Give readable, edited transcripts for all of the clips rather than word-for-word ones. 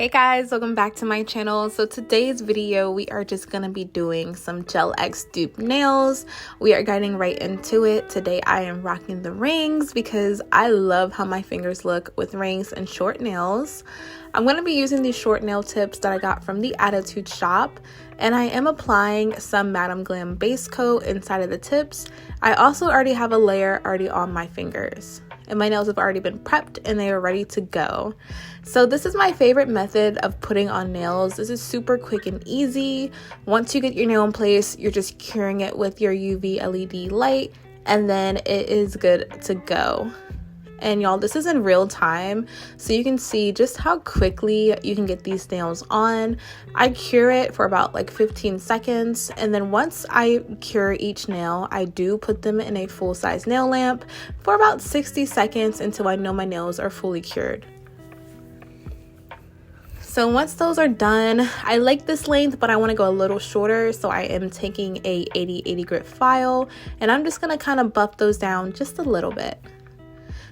Hey guys, welcome back to my channel. So today's video we are just gonna be doing some Gel X dupe nails. We are getting right into it. Today I am rocking the rings because I love how my fingers look with rings and short nails. I'm going to be using these short nail tips that I got from the Attitude shop, and I am applying some Madam Glam base coat inside of the tips. I also already have a layer already on my fingers, and my nails have already been prepped and they are ready to go. So this is my favorite method of putting on nails. This is super quick and easy. Once you get your nail in place, you're just curing it with your UV LED light, and then it is good to go. And y'all, this is in real time, so you can see just how quickly you can get these nails on. I cure it for about like 15 seconds, and then once I cure each nail, I do put them in a full-size nail lamp for about 60 seconds until I know my nails are fully cured. So once those are done, I like this length, but I want to go a little shorter, so I am taking a 80/80 grit file, and I'm just going to kind of buff those down just a little bit.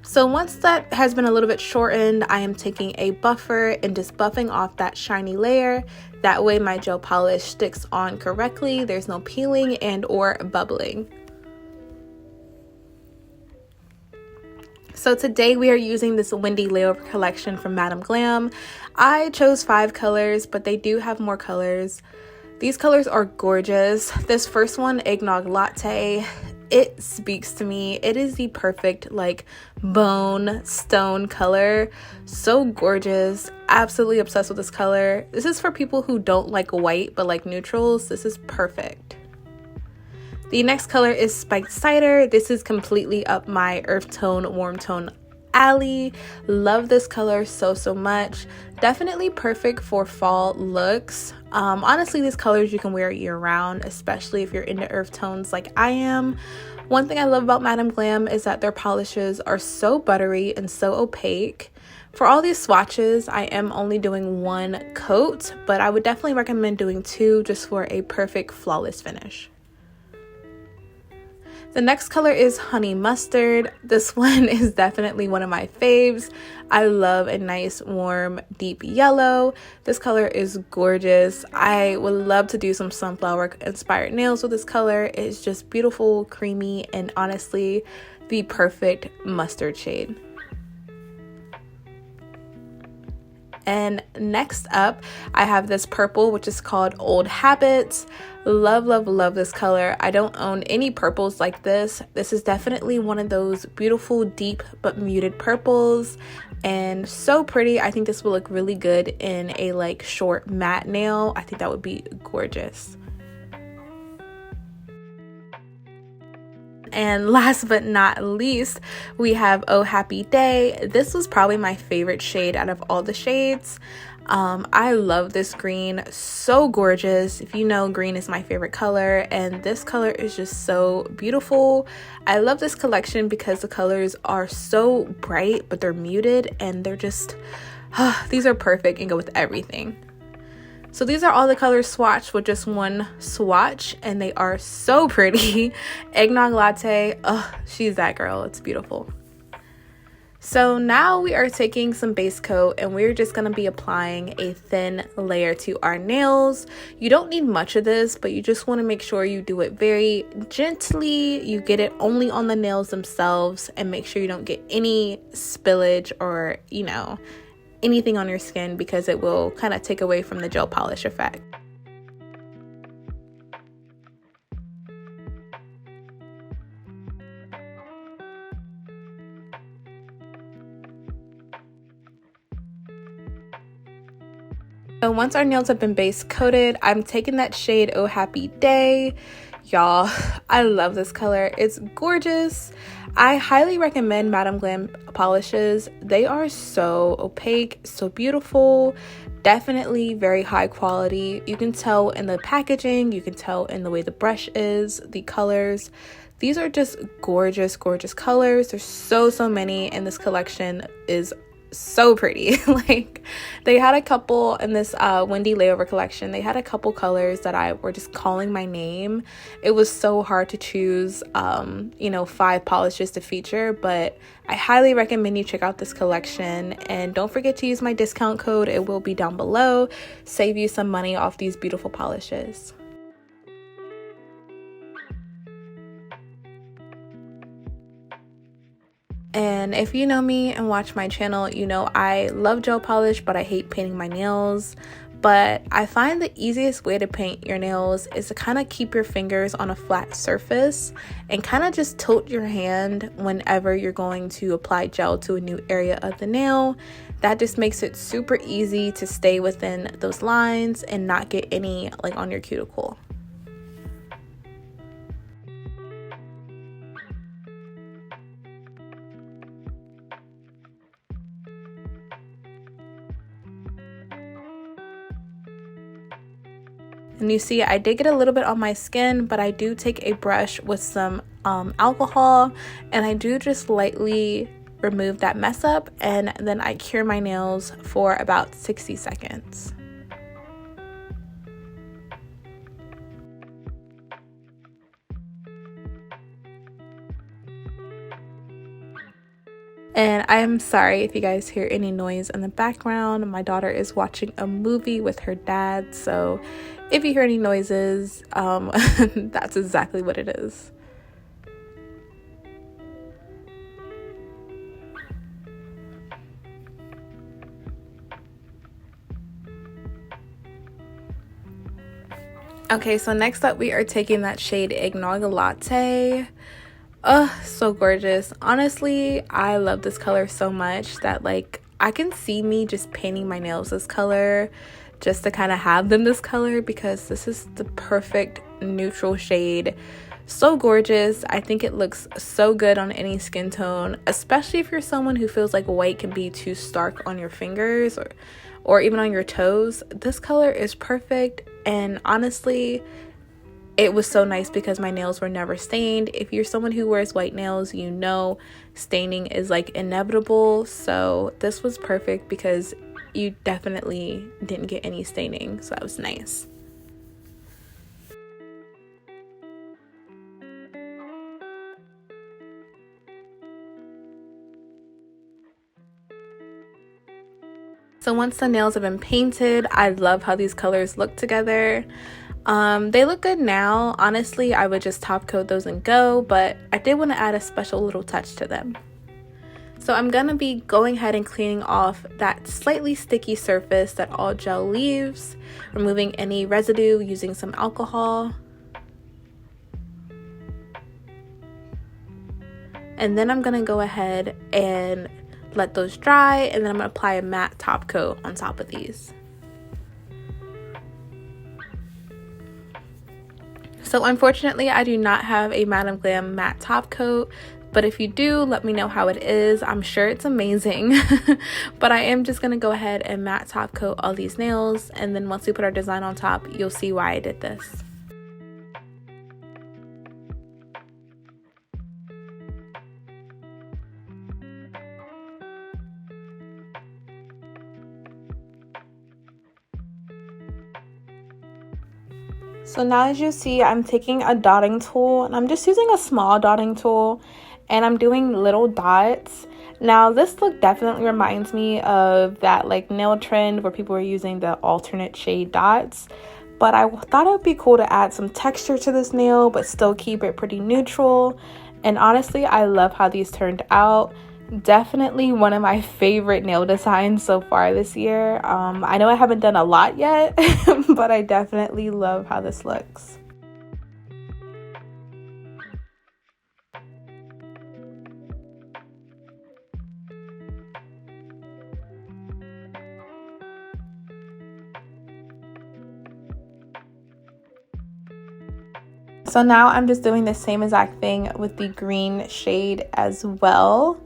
So once that has been a little bit shortened, I am taking a buffer and just buffing off that shiny layer. That way my gel polish sticks on correctly. There's no peeling and or bubbling. So today we are using this Wondy Layover collection from Madam Glam. I chose 5 colors, but they do have more colors. These colors are gorgeous. This first one, Eggnog Latte, it speaks to me. It is the perfect like bone stone color. So gorgeous. Absolutely obsessed with this color. This is for people who don't like white but like neutrals. This is perfect. The next color is Spiked Cider. This is completely up my earth tone, warm tone alley. Love this color so much. Definitely perfect for fall looks. Honestly, these colors you can wear year round, especially if you're into earth tones like I am. One thing I love about Madam Glam is that their polishes are so buttery and so opaque. For all these swatches, I am only doing 1 coat, but I would definitely recommend doing 2 just for a perfect flawless finish. The next color is Honey Mustard. This one is definitely one of my faves. I love a nice, warm, deep yellow. This color is gorgeous. I would love to do some sunflower inspired nails with this color. It's just beautiful, creamy, and honestly, the perfect mustard shade. And next up, I have this purple, which is called Old Habits. Love this color. I don't own any purples like this. This is definitely one of those beautiful, deep, but muted purples. And so pretty. I think this will look really good in a like short matte nail. I think that would be gorgeous. And last but not least, we have Oh Happy Day. This was probably my favorite shade out of all the shades. I love this green, so gorgeous. If you know, green is my favorite color, and this color is just so beautiful. I love this collection because the colors are so bright, but they're muted, and they're just, these are perfect and go with everything. So these are all the colors swatched with just 1 swatch, and they are so pretty. Eggnog Latte, she's that girl. It's beautiful. So now we are taking some base coat, and we're just going to be applying a thin layer to our nails. You don't need much of this, but you just want to make sure you do it very gently. You get it only on the nails themselves, and make sure you don't get any spillage or, you know, anything on your skin, because it will kind of take away from the gel polish effect. So once our nails have been base coated, I'm taking that shade Oh Happy Day. Y'all, I love this color. It's gorgeous. I highly recommend Madam Glam polishes. They are so opaque, so beautiful, definitely very high quality. You can tell in the packaging, you can tell in the way the brush is, the colors. These are just gorgeous colors. There's so many, and this collection is so pretty. Like, they had a couple in this Wondy Layover collection. They had a couple colors that I were just calling my name. It was so hard to choose, 5 polishes to feature, but I highly recommend you check out this collection. And don't forget to use my discount code. It will be down below. Save you some money off these beautiful polishes. And if you know me and watch my channel, you know I love gel polish, but I hate painting my nails. But I find the easiest way to paint your nails is to kind of keep your fingers on a flat surface and kind of just tilt your hand whenever you're going to apply gel to a new area of the nail. That just makes it super easy to stay within those lines and not get any like on your cuticle. And you see, I did get a little bit on my skin, but I do take a brush with some alcohol, and I do just lightly remove that mess up, and then I cure my nails for about 60 seconds. And I am sorry if you guys hear any noise in the background. My daughter is watching a movie with her dad, so if you hear any noises, that's exactly what it is. Okay, so next up we are taking that shade Ignoga Latte. So gorgeous. Honestly, I love this color so much that like I can see me just painting my nails this color just to kind of have them this color, because this is the perfect neutral shade. So gorgeous. I think it looks so good on any skin tone, especially if you're someone who feels like white can be too stark on your fingers or even on your toes. This color is perfect, and honestly, it was so nice because my nails were never stained. If you're someone who wears white nails, you know staining is like inevitable. So this was perfect because you definitely didn't get any staining. So that was nice. So once the nails have been painted, I love how these colors look together. They look good now. Honestly, I would just top coat those and go, but I did want to add a special little touch to them. So I'm gonna be going ahead and cleaning off that slightly sticky surface that all gel leaves, removing any residue using some alcohol. And then I'm gonna go ahead and let those dry, and then I'm gonna apply a matte top coat on top of these. So unfortunately, I do not have a Madam Glam matte top coat, but if you do, let me know how it is. I'm sure it's amazing. But I am just gonna go ahead and matte top coat all these nails, and then once we put our design on top, you'll see why I did this. So now as you see, I'm taking a dotting tool, and I'm just using a small dotting tool, and I'm doing little dots. Now this look definitely reminds me of that like nail trend where people were using the alternate shade dots, but I thought it would be cool to add some texture to this nail but still keep it pretty neutral. And honestly, I love how these turned out. Definitely one of my favorite nail designs so far this year. I know I haven't done a lot yet, but I definitely love how this looks. So now I'm just doing the same exact thing with the green shade as well.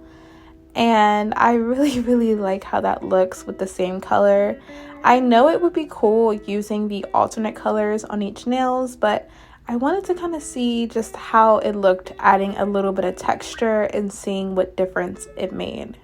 And I really like how that looks with the same color. I know it would be cool using the alternate colors on each nails, but I wanted to kind of see just how it looked, adding a little bit of texture and seeing what difference it made.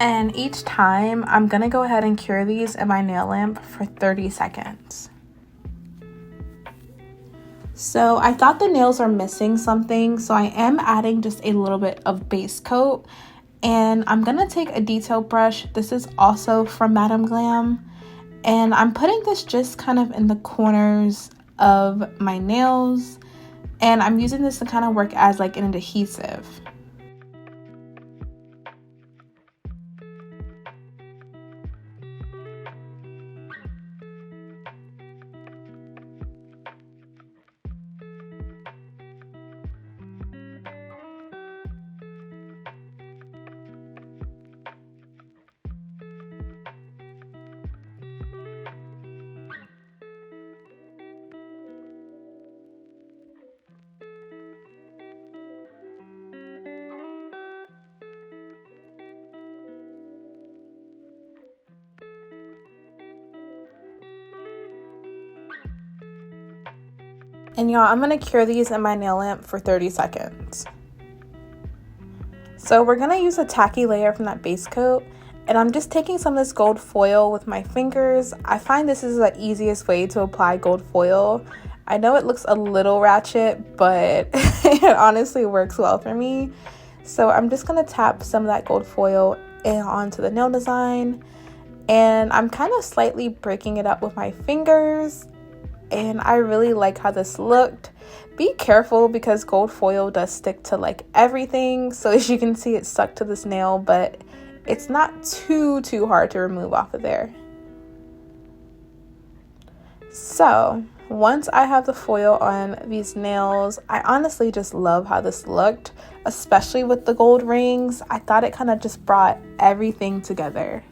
And each time, I'm going to go ahead and cure these in my nail lamp for 30 seconds. So I thought the nails are missing something, so I am adding just a little bit of base coat. And I'm going to take a detail brush. This is also from Madam Glam. And I'm putting this just kind of in the corners of my nails. And I'm using this to kind of work as like an adhesive. And y'all, I'm going to cure these in my nail lamp for 30 seconds. So we're going to use a tacky layer from that base coat. And I'm just taking some of this gold foil with my fingers. I find this is the easiest way to apply gold foil. I know it looks a little ratchet, but it honestly works well for me. So I'm just going to tap some of that gold foil onto the nail design. And I'm kind of slightly breaking it up with my fingers. And I really like how this looked. Be careful because gold foil does stick to like everything. So as you can see, it's stuck to this nail, but it's not too hard to remove off of there. So once I have the foil on these nails, I honestly just love how this looked, especially with the gold rings. I thought it kind of just brought everything together.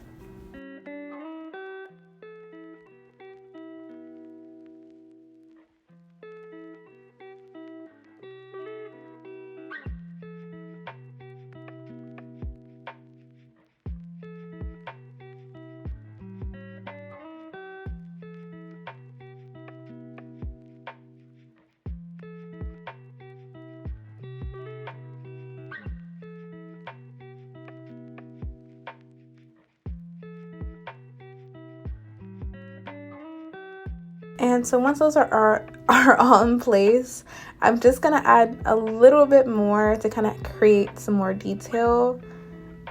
And so once those are all in place, I'm just going to add a little bit more to kind of create some more detail.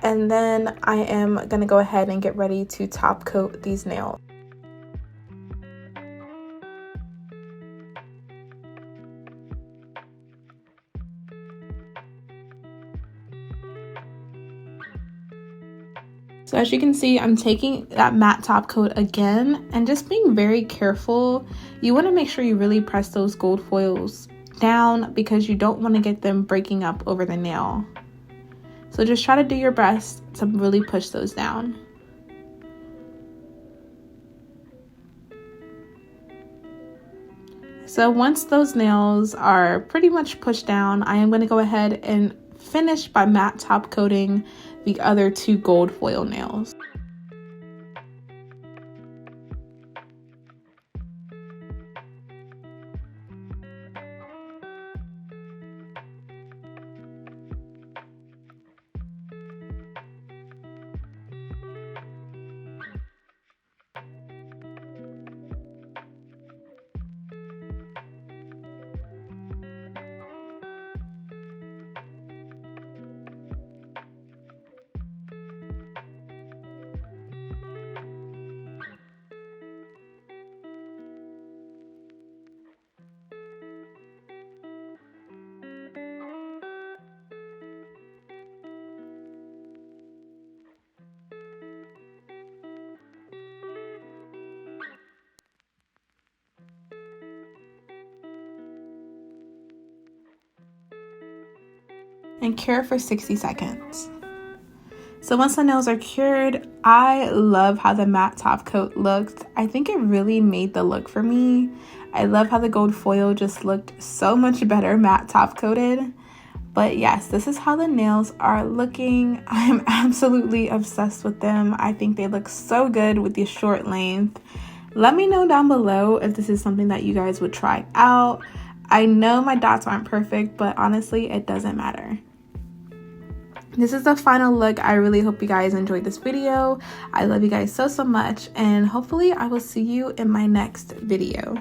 And then I am going to go ahead and get ready to top coat these nails. So as you can see, I'm taking that matte top coat again and just being very careful. You want to make sure you really press those gold foils down because you don't want to get them breaking up over the nail. So just try to do your best to really push those down. So once those nails are pretty much pushed down, I am going to go ahead and finish by matte top coating the other two gold foil nails. And cure for 60 seconds. So once the nails are cured, I love how the matte top coat looked. I think it really made the look for me. I love how the gold foil just looked so much better matte top coated. But yes, this is how the nails are looking. I'm absolutely obsessed with them. I think they look so good with the short length. Let me know down below if this is something that you guys would try out. I know my dots aren't perfect, but honestly, it doesn't matter. this is the final look. I really hope you guys enjoyed this video. I love you guys so much, and hopefully I will see you in my next video.